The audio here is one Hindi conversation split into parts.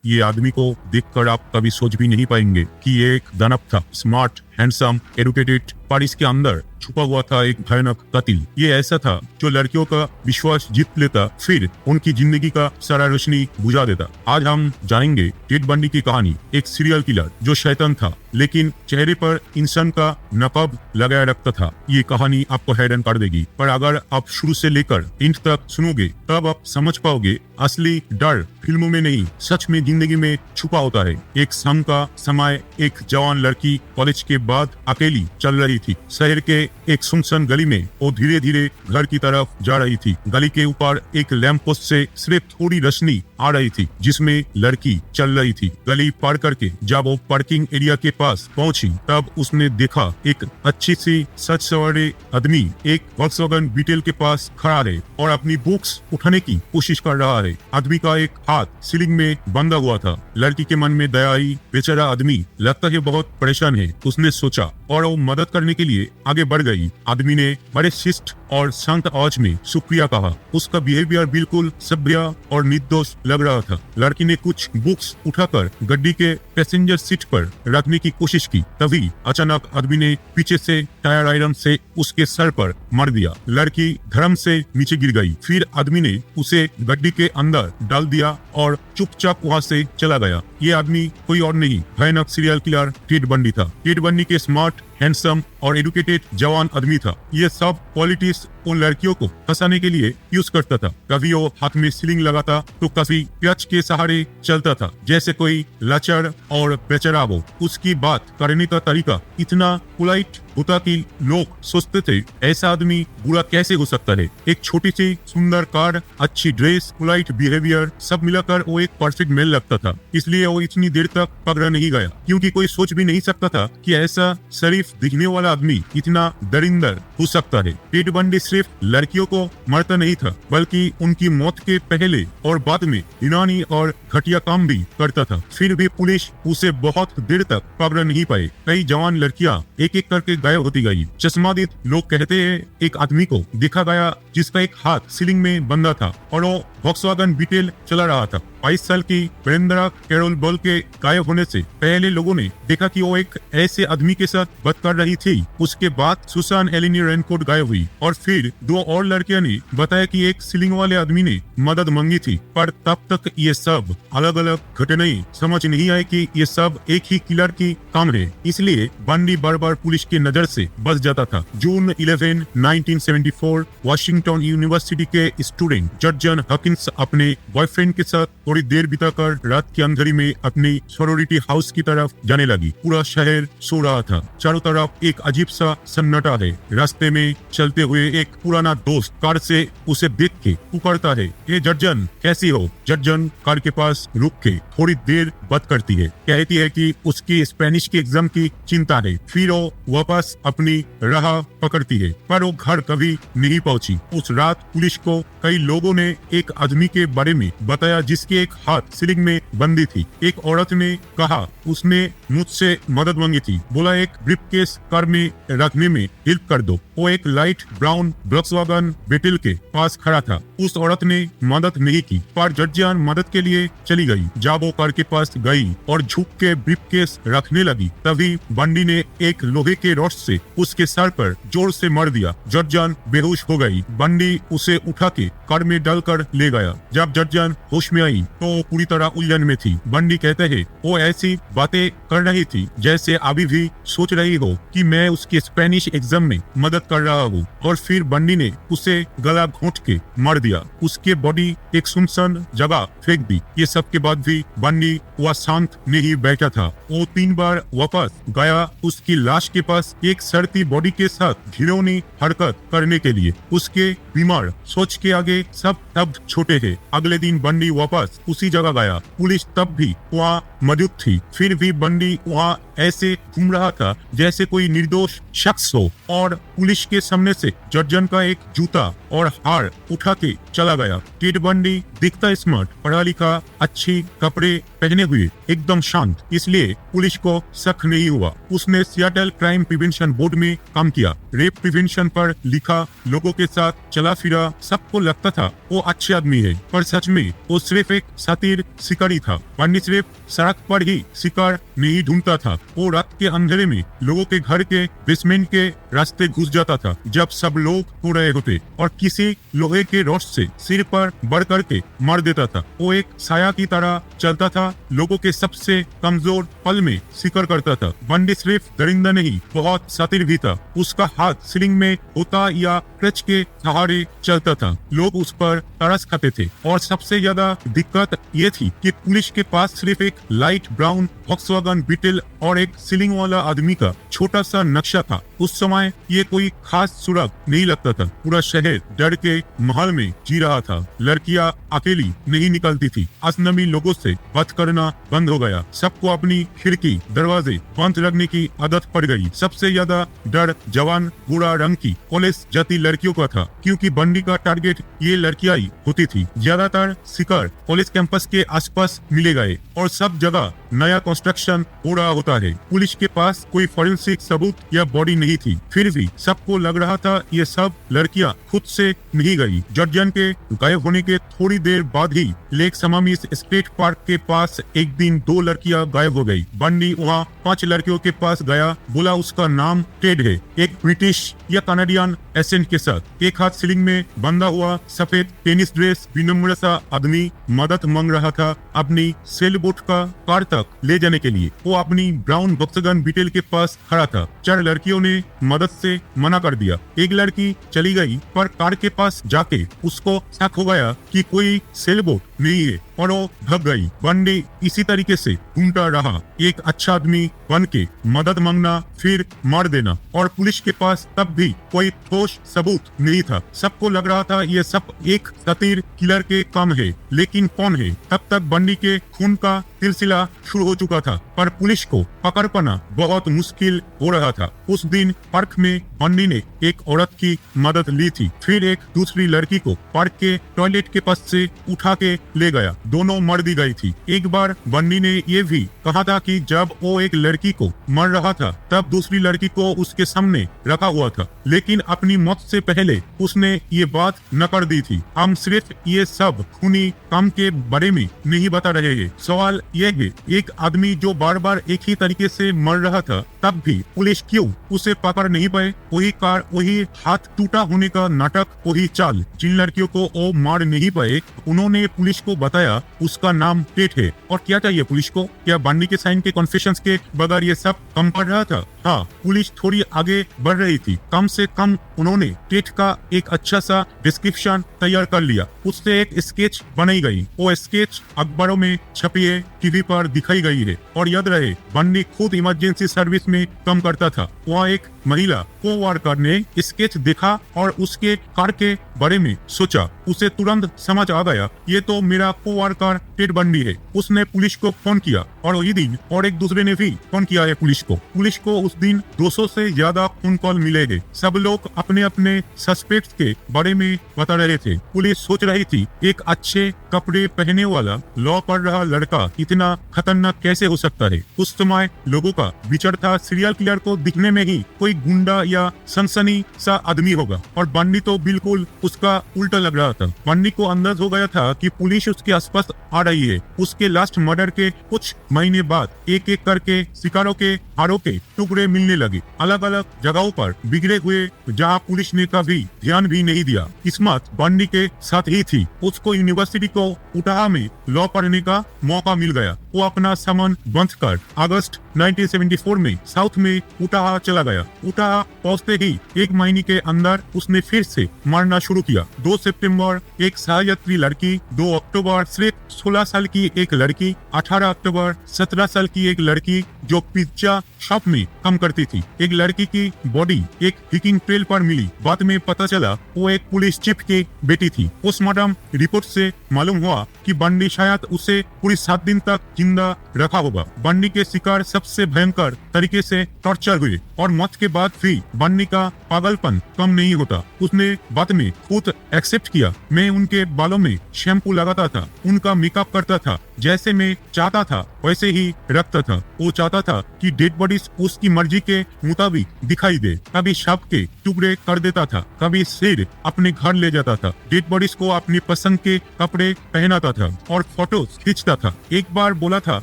ये आदमी को देखकर आप कभी सोच भी नहीं पाएंगे कि ये एक दानव था। स्मार्ट, हैंडसम, एडुकेटेड, पर इसके अंदर छुपा हुआ था एक भयानक कातिल। ये ऐसा था जो लड़कियों का विश्वास जीत लेता, फिर उनकी जिंदगी का सारा रोशनी बुझा देता। आज हम जानेंगे टेड बंडी की कहानी। एक सीरियल किलर जो शैतान था, लेकिन चेहरे पर इंसान का नकाब लगाए रखता था। ये कहानी आपको हैरान कर देगी, पर अगर आप शुरू से लेकर एंड तक सुनोगे तब आप समझ पाओगे असली डर फिल्मों में नहीं, सच में जिंदगी में छुपा होता है। एक शाम का समय, एक जवान लड़की कॉलेज के बाद अकेली चल रही थी। शहर के एक सुनसान गली में वो धीरे धीरे घर की तरफ जा रही थी। गली के ऊपर एक लैंप पोस्ट से सिर्फ थोड़ी रोशनी आ रही थी, जिसमें लड़की चल रही थी। गली पार करके जब वो पार्किंग एरिया के पास पहुंची, तब उसने देखा एक अच्छी सी सच सवारे आदमी एक वॉक्सवैगन बीटल के पास खड़ा है और अपनी बुक्स उठाने की कोशिश कर रहा है। आदमी का एक हाथ सीलिंग में बंधा हुआ था। लड़की के मन में दया आई। बेचारा आदमी लगता है बहुत परेशान है, उसने सोचा, और वो मदद करने के लिए आगे बढ़ गई। आदमी ने बड़े शिष्ट और शांत आवाज में शुक्रिया कहा। उसका बिहेवियर बिल्कुल सभ्य और निर्दोष लग रहा था। लड़की ने कुछ बुक्स उठाकर गड्डी के पैसेंजर सीट पर रखने की कोशिश की। तभी अचानक आदमी ने पीछे से टायर आयरन से उसके सर पर मार दिया। लड़की धर्म से नीचे गिर गई। फिर आदमी ने उसे गड्डी के अंदर डाल दिया और चुपचाप वहाँ से चला गया। ये आदमी कोई और नहीं, भयानक सीरियल किलर टेड बंडी था। टेड बंडी के स्मार्ट, हैंडसम और एडुकेटेड जवान आदमी था। ये सब क्वालिटीज उन लड़कियों को फंसाने के लिए यूज करता था। कभी वो हाथ में सीलिंग लगाता तो कभी प्याच के सहारे चलता था, जैसे कोई लाचार और बेचारा हो। उसकी बात करने का तरीका इतना पोलाइट होता कि लोग सोचते थे ऐसा आदमी बुरा कैसे हो सकता है। एक छोटी सी सुंदर कार, अच्छी ड्रेस, पोलाइट बिहेवियर, सब मिलाकर वो एक परफेक्ट मेल लगता था। इसलिए वो इतनी देर तक पकड़ा नहीं गया, क्योंकि कोई सोच भी नहीं सकता था कि ऐसा शरीफ दिखने वाला आदमी इतना दरिंदर हो सकता है। टेड बंडी सिर्फ लड़कियों को मारता नहीं था, बल्कि उनकी मौत के पहले और बाद में यूनानी और घटिया काम भी करता था। फिर भी पुलिस उसे बहुत देर तक पकड़ नहीं पाए। कई जवान लड़कियां एक एक करके गायब होती गई। चश्मादीद लोग कहते हैं एक आदमी को देखा गया जिसका एक हाथ सीलिंग में बंधा था और वो वॉक्सवैगन बीटल चला रहा था। 22 साल की ब्रेंडा कैरोल बॉल के गायब होने से पहले लोगों ने देखा कि वो एक ऐसे आदमी के साथ बात कर रही थी। उसके बाद सुसान एलिनी रेनकोट गायब हुई और फिर 2 और लड़कियां ने बताया कि एक सीलिंग वाले आदमी ने मदद मांगी थी। पर तब तक ये सब अलग अलग घटनाएं समझ नहीं आए कि ये सब एक ही किलर की काम है। इसलिए बंडी बार बार पुलिस की नजर से बच जाता था। जून 11, 1974 वाशिंगटन यूनिवर्सिटी के स्टूडेंट जर्जन हकिंस अपने बॉयफ्रेंड के साथ थोड़ी देर बिताकर रात की अंधेरी में अपनी सोरोरिटी हाउस की तरफ जाने लगी। पूरा शहर सो रहा था। चारों तरफ एक अजीब सा सन्नाटा है। रास्ते में चलते हुए एक पुराना दोस्त कार से उसे देख के पुकारता है, ये जर्जन कैसी हो? जर्जन कार के पास रुक के थोड़ी देर बात करती है। कहती है कि उसकी स्पेनिश के एग्जाम की चिंता है। फिर वो वापस अपनी राह पकड़ती है, पर वो घर कभी नहीं पहुंची। उस रात पुलिस को कई लोगों ने एक आदमी के बारे में बताया जिसके एक हाथ सीलिंग में बंदी थी। एक औरत ने कहा उसने मुझसे मदद मांगी थी। बोला एक ब्रीफकेस कार में रखने में हेल्प कर दो। वो एक लाइट ब्राउन वॉक्सवैगन बीटल के पास खड़ा था। उस औरत ने मदद नहीं की, पर जर्जियन मदद के लिए चली गई। जब वो कार के पास गई और झुक के ब्रीफकेस रखने लगी, तभी बंडी ने एक लोहे के रॉड से उसके सर पर जोर से मार दिया। जर्जियन बेहोश हो गई। बंडी उसे उठा के कार में डालकर ले गया। जब जर्जियन होश में आई तो वो पूरी तरह उलझन में थी। बंडी कहते हैं वो ऐसी बातें कर रही थी जैसे अभी भी सोच रही हो कि मैं उसके स्पेनिश एग्जाम में मदद कर रहा हूँ। और फिर बंडी ने उसे गला घोंट के मार दिया। उसके बॉडी एक सुनसान जगह फेंक दी। ये सब के बाद भी बंडी वह शांत नहीं बैठा था। वो 3 बार वापस गया उसकी लाश के पास एक सड़ती बॉडी के साथ घिनौनी हरकत करने के लिए। उसके बीमार सोच के आगे सब तब छोटे थे। अगले दिन बंडी वापस उसी जगह गया। पुलिस तब भी वहाँ मौजूद थी। फिर भी बंडी वहाँ ऐसे घूम रहा था जैसे कोई निर्दोष शख्स हो। और पुलिस के सामने से जर्जन का एक जूता और हार उठा के चला गया। टेड बंडी दिखता स्मार्ट, पढ़ा लिखा, अच्छी कपड़े पहने हुए, एकदम शांत। इसलिए पुलिस को शक नहीं हुआ। उसने सियाटल क्राइम प्रिवेंशन बोर्ड में काम किया। रेप प्रिवेंशन पर लिखा, लोगों के साथ चला फिरा। सबको लगता था वो अच्छे आदमी है, पर सच में वो सिर्फ एक शातिर शिकारी था। बंडी सिर्फ सड़क पर ही शिकार नहीं ढूंढता था, वो रात के अंधेरे में लोगों के घर के बेसमेंट के रास्ते घुस जाता था जब सब लोग सो रहे होते, और किसी लोहे के रॉड से सिर पर बर करके मार देता था। वो एक साया की तरह चलता था, लोगों के सबसे कमजोर पल में शिकार करता था। बंडी सिर्फ दरिंदा नहीं, बहुत शातिर भी था। उसका हाथ सीलिंग में होता या क्रच के सहारे चलता था। लोग उस पर तरस खाते थे, और सबसे ज्यादा दिक्कत ये थी कि पुलिस के पास सिर्फ एक लाइट ब्राउन वॉक्सवैगन बीटल और एक सीलिंग वाला आदमी का छोटा सा नक्शा था। उस समय ये कोई खास सुराग नहीं लगता था। पूरा शहर डर के माहौल में जी रहा था। लड़कियां अकेली नहीं निकलती थी, अजनबी लोगों से बात करना बंद हो गया। सबको अपनी खिड़की दरवाजे बंद रखने की आदत पड़ गई। सबसे ज्यादा डर जवान भूरा रंग की कॉलेज जाती लड़कियों का था, क्योंकि बंडी का टारगेट ये लड़कियां ही होती थी। ज्यादातर शिकार कॉलेज कैंपस के आसपास मिले गए, और सब जगह नया कंस्ट्रक्शन हो रहा होता है। पुलिस के पास कोई फॉरेंसिक सबूत या बॉडी नहीं थी, फिर भी सबको लग रहा था ये सब लड़कियां खुद से नहीं गई। जॉर्जियन के गायब होने के थोड़ी देर बाद ही लेक समामिस स्टेट पार्क के पास एक दिन 2 लड़कियां गायब हो गई। बंडी वहाँ 5 लड़कियों के पास गया, बोला उसका नाम टेड है, एक ब्रिटिश या कनाडियन एसेंट के साथ। एक हाथ सीलिंग में बंधा हुआ सफेद टेनिस ड्रेस विनम्र सा आदमी मदद मांग रहा था अपनी सेल बोट का कार तक ले जाने के लिए। वो अपनी ब्राउन वॉक्सवैगन बीटल के पास खड़ा था। 4 लड़कियों ने मदद से मना कर दिया। एक लड़की चली गई, पर कार के पास जाके उसको शक हो गया कि कोई सेल बोट नहीं है, और वो भाग गई। बंडी इसी तरीके से ढूंढता रहा, एक अच्छा आदमी बन के मदद मांगना, फिर मार देना, और पुलिस के पास तब भी कोई ठोस सबूत नहीं था। सबको लग रहा था ये सब एक शातिर किलर के काम है, लेकिन कौन है? तब तक बंडी के खून का सिलसिला शुरू हो चुका था, पर पुलिस को पकड़ पाना बहुत मुश्किल हो रहा था। उस दिन पार्क में बंडी ने एक औरत की मदद ली थी, फिर एक दूसरी लड़की को पार्क के टॉयलेट के पास से उठा के ले गया। दोनों मर दी गई थी। एक बार बंडी ने ये भी कहा था कि जब वो एक लड़की को मर रहा था, तब दूसरी लड़की को उसके सामने रखा हुआ था, लेकिन अपनी मौत से पहले उसने ये बात न कर दी थी। हम सिर्फ ये सब खूनी काम के बारे में नहीं बता रहे हैं। सवाल ये है, एक आदमी जो बार बार एक ही तरीके से मर रहा था, तब भी पुलिस क्यों उसे पकड़ नहीं पाए? वही कार, वही हाथ टूटा होने का नाटक, वही चाल। जिन लड़कियों को वो मार नहीं पाए, उन्होंने पुलिस को बताया उसका नाम टेट है। और क्या चाहिए पुलिस को? क्या बंडी के साइन के कॉन्फेशंस के बगैर ये सब कम पड़ रहा था? हाँ, पुलिस थोड़ी आगे बढ़ रही थी। कम से कम उन्होंने टेट का एक अच्छा सा डिस्क्रिप्शन तैयार कर लिया। उससे एक स्केच बनाई गई। वो स्केच अखबारों में छपी है, टीवी पर दिखाई गई है। और याद रहे, बंडी खुद इमरजेंसी सर्विस में काम करता था। वहाँ एक महिला कोवर्कर ने स्केच देखा और उसके कार के बारे में सोचा। उसे तुरंत समझ आ गया, ये तो मेरा कोवर्कर टेड बंडी है। उसने पुलिस को फोन किया, और वही दिन और एक दूसरे ने भी फोन किया है पुलिस को। पुलिस को उस दिन 200 से ज्यादा फोन कॉल मिले थे। सब लोग अपने अपने सस्पेक्ट के बारे में बता रहे थे। पुलिस सोच रही थी, एक अच्छे कपड़े पहने वाला लॉ पढ़ रहा लड़का इतना खतरनाक कैसे हो सकता है? उस समय लोगों का विचार था, सीरियल किलर को दिखने में ही कोई गुंडा या सनसनी सा आदमी होगा, और बंडी तो बिल्कुल उसका उल्टा लग रहा था। बंडी को अंदाज हो गया था कि पुलिस उसके आसपास आ रही है। उसके लास्ट मर्डर के कुछ महीने बाद एक एक करके शिकारों के हारों के टुकड़े मिलने लगे, अलग अलग जगहों पर बिगड़े हुए, जहां पुलिस ने कभी ध्यान भी नहीं दिया। किस्मत बंडी के साथ ही थी। उसको यूनिवर्सिटी को उटाहा में लॉ पढ़ने का मौका मिल गया। वो अपना सामान बंद कर अगस्त 1974 में साउथ में उटाहा चला गया। उटाहा पहुंचते ही 1 महीने के अंदर उसने फिर से मारना शुरू किया। 2 सितंबर एक सहायत्री लड़की, 2 अक्टूबर सिर्फ 16 साल की एक लड़की, 18 अक्टूबर 17 साल की एक लड़की जो पिज्जा शॉप में काम करती थी। एक लड़की की बॉडी एक हिकिंग ट्रेल पर मिली। बाद में पता चला वो एक पुलिस चीफ की बेटी थी। पोस्टमार्टम रिपोर्ट से मालूम हुआ कि बंडी शायद उसे पूरी 7 दिन तक जिंदा रखा होगा। बंडी के शिकार सबसे भयंकर तरीके से टॉर्चर हुए, और मौत के बाद भी बंडी का पागलपन कम नहीं होता। उसने बाद में खुद एक्सेप्ट किया, मैं उनके बालों में शैम्पू लगाता था, उनका मेकअप करता था, जैसे मैं चाहता था वैसे ही रखता था। वो चाहता था कि डेड बॉडीज उसकी मर्जी के मुताबिक दिखाई दे। कभी शव के टुकड़े कर देता था, कभी सिर अपने घर ले जाता था, डेड बॉडीज को अपनी पसंद के कपड़े पहनाता था और फोटोज खींचता था। एक बार बोला था,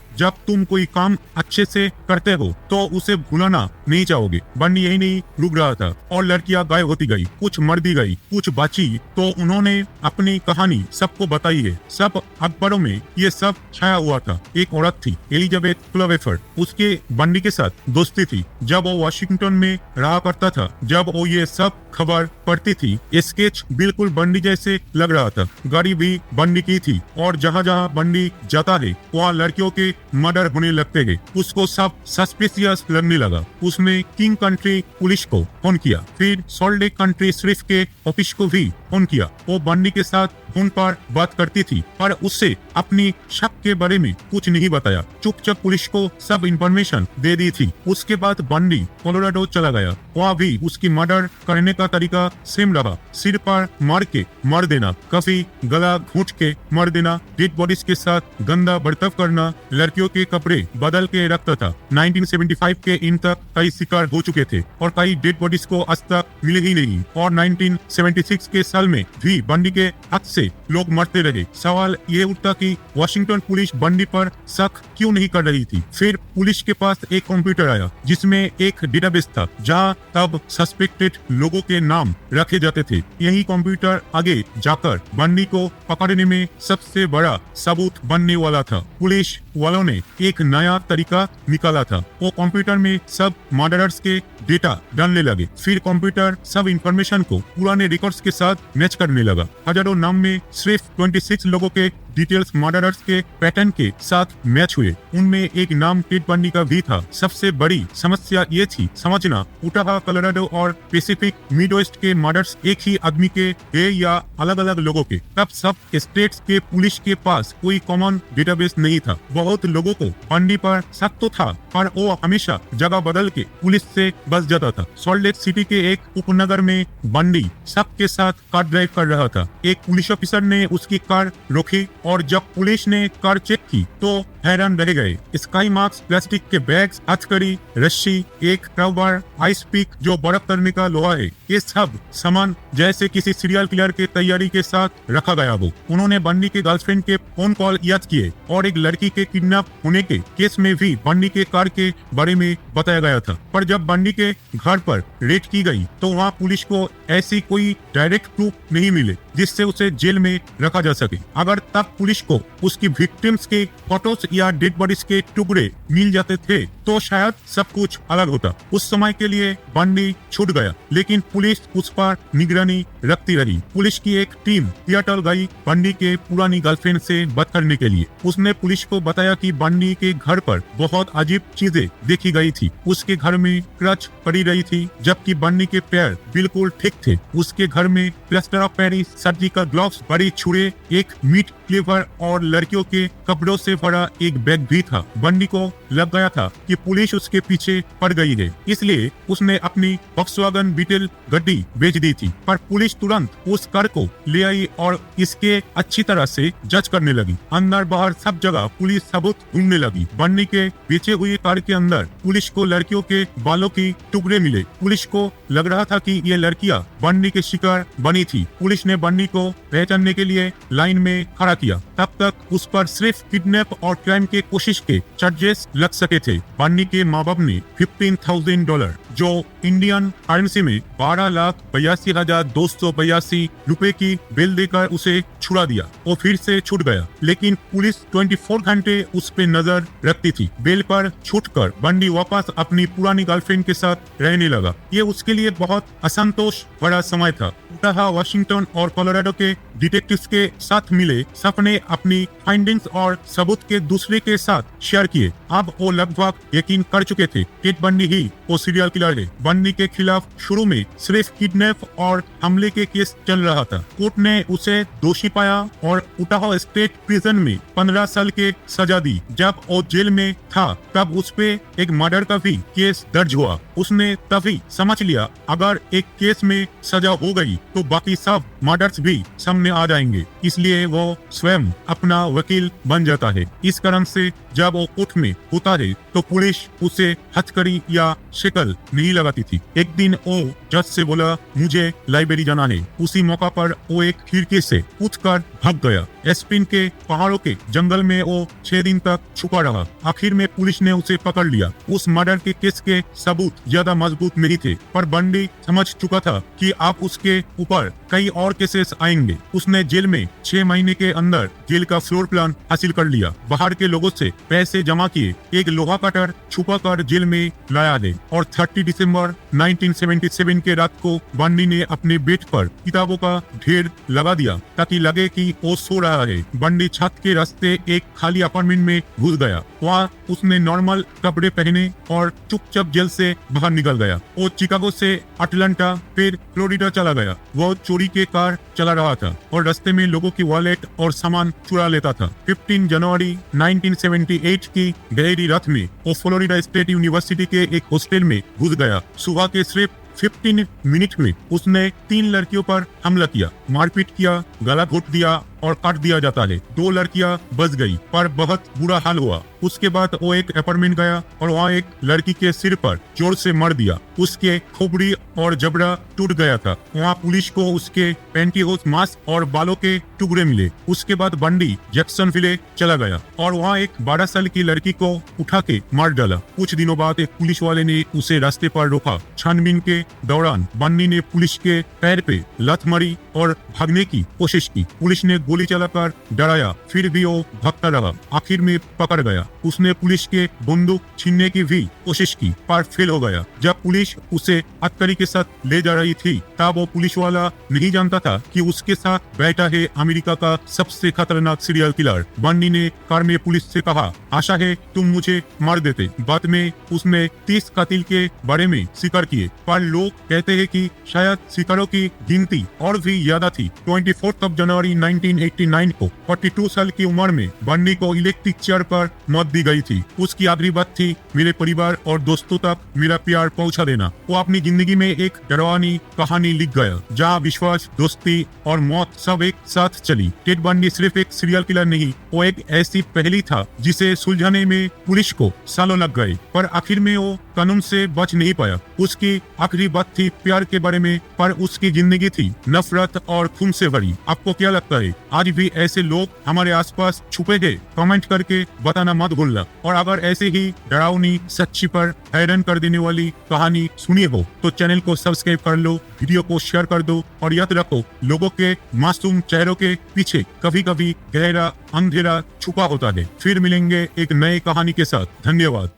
जब तुम कोई काम अच्छे से करते हो तो उसे भुलाना नहीं चाहोगे। बन्नी यही नहीं रुक रहा था और लड़कियां गायब होती गई, कुछ मर दी गई, कुछ बची तो उन्होंने अपनी कहानी सबको बताई है। सब अखबारों में ये सब छाया हुआ था। एक औरत थी, एलिजाबेथ क्लोवेफर, उसके बन्नी के साथ दोस्ती थी। जब वो वाशिंगटन में रहा करता था, जब वो ये सब खबर पढ़ती थी, स्केच बिल्कुल बन्नी जैसे लग रहा था। गाड़ी भी बन्नी की थी और जहाँ जहाँ बन्नी जाता है वहाँ लड़कियों के मर्डर होने लगते हैं। उसको सब सस्पिशियस लगने लगा। उसने किंग कंट्री पुलिस को फोन किया, फिर सॉल्ट लेक कंट्री शरीफ के ऑफिस को भी फोन किया। वो बन्नी के साथ फोन पर बात करती थी पर उससे अपनी शक के बारे में कुछ नहीं बताया। चुपचाप पुलिस को सब इंफॉर्मेशन दे दी थी। उसके बाद बन्नी कोलोराडो चला गया। वहाँ भी उसकी मर्डर करने का तरीका सेम रहा। सिर पर मार के मर देना, कभी गला घोंट के मर देना, डेड बॉडीज के साथ गंदा बर्ताव करना, लड़कियों के कपड़े बदल के रखता था। 1975 के इन तक कई शिकार हो चुके थे और कई डेड बॉडीज को आज तक मिले ही नहीं। और 1976 के साल में भी बन्नी के हाथ से लोग मरते रहे। सवाल ये उठता कि वाशिंगटन पुलिस बन्नी पर शक क्यों नहीं कर रही थी। फिर पुलिस के पास एक कंप्यूटर आया जिसमें एक डेटाबेस था जहाँ तब सस्पेक्टेड लोगों के नाम रखे जाते थे। यही कंप्यूटर आगे जाकर बन्नी को पकड़ने में सबसे बड़ा सबूत बनने वाला था। पुलिस वालों ने एक नया तरीका निकाला था। वो कंप्यूटर में सब मर्डरर्स के डेटा डालने लगे। फिर कंप्यूटर सब इंफॉर्मेशन को पुराने रिकॉर्ड्स के साथ मैच करने लगा। हजारों नाम में सिर्फ 26 लोगों के डिटेल्स मर्डरर्स के पैटर्न के साथ मैच हुए। उनमें एक नाम टेड बन्नी का भी था। सबसे बड़ी समस्या ये थी समझना, उटाहा, कोलोराडो और पैसिफिक मिडवेस्ट के मर्डर्स एक ही आदमी के है या अलग अलग लोगों के। तब सब स्टेट्स के पुलिस के पास कोई कॉमन डेटाबेस नहीं था। बहुत लोगों को बन्नी पर शक तो था पर वो हमेशा जगह बदल के पुलिस से बच जाता था। सॉल्ट लेक सिटी के एक उपनगर में बन्नी सबके साथ कार ड्राइव कर रहा था। एक पुलिस ऑफिसर ने उसकी कार रोकी और जब पुलिस ने कार चेक की तो हैरान रह गए। स्काई मार्क्स, प्लास्टिक के बैग्स, हथकड़ी, रस्सी, एक क्राउबार, आइस पिक जो बर्फ करने का लोहा है, ये सब सामान जैसे किसी सीरियल किलर के तैयारी के साथ रखा गया हो। उन्होंने बन्नी के गर्लफ्रेंड के फोन कॉल याद किए और एक लड़की के किडनैप होने के केस में भी बन्नी के कार के बारे में बताया गया था। पर जब बन्नी के घर पर रेड की गई तो वहाँ पुलिस को ऐसी कोई डायरेक्ट प्रूफ नहीं मिले जिससे उसे जेल में रखा जा सके। अगर तब पुलिस को उसकी विक्टिम्स के फोटोज या डेड बॉडीज के टुकड़े मिल जाते थे तो शायद सब कुछ अलग होता। उस समय के लिए बन्नी छूट गया लेकिन पुलिस उस पर निगरानी रखती रही। पुलिस की एक टीम सियाटल गई बन्नी के पुरानी गर्लफ्रेंड से बात करने के लिए। उसने पुलिस को बताया कि बन्नी के घर पर बहुत अजीब चीजें देखी गई थी। उसके घर में क्रच पड़ी रही थी जबकि बन्नी के पैर बिल्कुल ठीक थे। उसके घर में plaster of Paris, surgical gloves, बड़ी छुरे, एक मीट क्लीवर और लड़कियों के कपड़ों से भरा एक बैग भी था। बन्नी को लग गया था कि पुलिस उसके पीछे पड़ गई है, इसलिए उसने अपनी वॉक्सवैगन बीटल गाड़ी बेच दी थी। पर पुलिस तुरंत उस कार को ले आई और इसके अच्छी तरह से जांच करने लगी। अंदर बाहर सब जगह पुलिस सबूत ढूंढने लगी। बन्नी के बेचे हुए कार के अंदर पुलिस को लड़कियों के बालों की टुकड़े मिले। पुलिस को लग रहा था कि ये लड़कियां बन्नी के शिकार बनी थी। पुलिस ने बन्नी को पहचानने के लिए लाइन में खड़ा किया। तब तक उस पर सिर्फ किडनैप और क्राइम के कोशिश के चार्जेस लग सके थे। बन्नी के माँ बाप ने $15,000 जो इंडियन करेंसी में 12,82,282 रुपए की बिल देकर उसे छुड़ा दिया। वो फिर से छूट गया लेकिन पुलिस 24 घंटे उस पे नजर रखती थी। बेल पर छूटकर बन्नी वापस अपनी पुरानी गर्लफ्रेंड के साथ रहने लगा। ये उसके लिए बहुत असंतोष भरा समय था। उटाहा, वाशिंगटन और कोलोराडो के डिटेक्टिव्स के साथ मिले सबने अपनी फाइंडिंग्स और सबूत के दूसरे के साथ शेयर किए। अब वो लगभग यकीन कर चुके थे टेड बन्नी ही वो सीरियल किलर है। बन्नी के खिलाफ शुरू में सिर्फ किडनैप और हमले के केस चल रहा था। कोर्ट ने उसे दोषी पाया और उटाहा स्टेट प्रिजन में 15 साल के सजा दी। जब वो जेल में था तब उस पे एक मर्डर का भी केस दर्ज हुआ। उसने तभी समझ लिया अगर एक केस में सजा हो गई तो बाकी सब मर्डर्स भी सामने आ जाएंगे, इसलिए वो स्वयं अपना वकील बन जाता है। इस कारण से जब वो कोर्ट में होता है तो पुलिस उसे हथकड़ी या शिकल नहीं लगाती थी। एक दिन वो जज से बोला, मुझे लाइब्रेरी जाना है। उसी मौका पर वो एक खिड़की से कूदकर भाग गया। एस्पिन के पहाड़ों के जंगल में वो 6 दिन तक छुपा रहा। आखिर में पुलिस ने उसे पकड़ लिया। उस मर्डर के केस के सबूत ज्यादा मजबूत नहीं थे, पर बंडी समझ चुका था कि आप उसके ऊपर कई और केसेस आएंगे। उसने जेल में 6 महीने के अंदर जेल का फ्लोर प्लान हासिल कर लिया, बाहर के लोगों से पैसे जमा किए, एक लोहा कटर छुपा कर जेल में लाया है और 30 दिसंबर 1977 के रात को बंडी ने अपने बेड पर किताबों का ढेर लगा दिया ताकि लगे कि वो सो रहा है। बंडी छत के रास्ते एक खाली अपार्टमेंट में घुस गया। वहाँ उसने नॉर्मल कपड़े पहने और चुपचाप जेल से बाहर निकल गया। वो चिकागो से अटलांटा फिर फ्लोरिडा चला गया। वो चोरी के कार चला रहा था और रास्ते में लोगों की वॉलेट और सामान चुरा लेता था। 15 जनवरी 1978 की गहरी रात में वो फ्लोरिडा स्टेट यूनिवर्सिटी के एक हॉस्टल में घुस गया। सुबह के सिर्फ 15 मिनट में उसने 3 लड़कियों पर हमला किया, मारपीट किया, गला घोट दिया और काट दिया जाता है। 2 लड़कियां बच गई, पर बहुत बुरा हाल हुआ। उसके बाद वो एक अपार्टमेंट गया और वहाँ एक लड़की के सिर पर जोर से मार दिया। उसके खोपड़ी और जबड़ा टूट गया था। वहाँ पुलिस को उसके पैंटीहोस, मास्क और बालों के टुकड़े मिले। उसके बाद बंडी जैक्सनविले चला गया और वहाँ एक 12 साल की लड़की को उठा के मार डाला। कुछ दिनों बाद एक पुलिस वाले ने उसे रास्ते पर रोका। छानबीन के दौरान बंडी ने पुलिस के पैर पे लात मारी और भागने की कोशिश की। पुलिस ने गोली चलाकर डराया, फिर भी वो भागता रहा। आखिर में पकड़ गया। उसने पुलिस के बंदूक छीनने की भी कोशिश की, पर फेल हो गया। जब पुलिस उसे हथकड़ी के साथ ले जा रही थी, तब वो पुलिस वाला नहीं जानता था कि उसके साथ बैठा है अमेरिका का सबसे खतरनाक सीरियल किलर। बंडी ने कार में पुलिस से कहा, आशा है तुम मुझे मार देते। बाद में उसने 30 कातिल के बारे में जिक्र किए, पर लोग कहते हैं कि शायद शिकारों की गिनती और भी ज्यादा थी। 24 जनवरी 1989 को 42 साल की उम्र में बंडी को इलेक्ट्रिक चेयर पर मौत दी गई थी। उसकी आखिरी बात थी, मेरे परिवार और दोस्तों तक मेरा प्यार पहुंचा देना। वो अपनी जिंदगी में एक डरावनी कहानी लिख गया, जहां विश्वास, दोस्ती और मौत सब एक साथ चली। टेड बंडी सिर्फ एक सीरियल किलर नहीं, वो एक ऐसी पहेली था जिसे सुलझाने में पुलिस को सालों लग गए, पर आखिर में वो कानून से बच नहीं पाया। उसकी आखिरी बात थी प्यार के बारे में, पर उसकी जिंदगी थी नफरत और खून से भरी। आपको क्या लगता है, आज भी ऐसे लोग हमारे आसपास छुपे हैं? कमेंट करके बताना मत भूलना। और अगर ऐसे ही डरावनी, सच्ची पर हैरान कर देने वाली कहानी सुनिए हो तो चैनल को सब्सक्राइब कर लो, वीडियो को शेयर कर दो और याद रखो, लोगों के मासूम चेहरों के पीछे कभी कभी गहरा अंधेरा छुपा होता है। फिर मिलेंगे एक नई कहानी के साथ। धन्यवाद।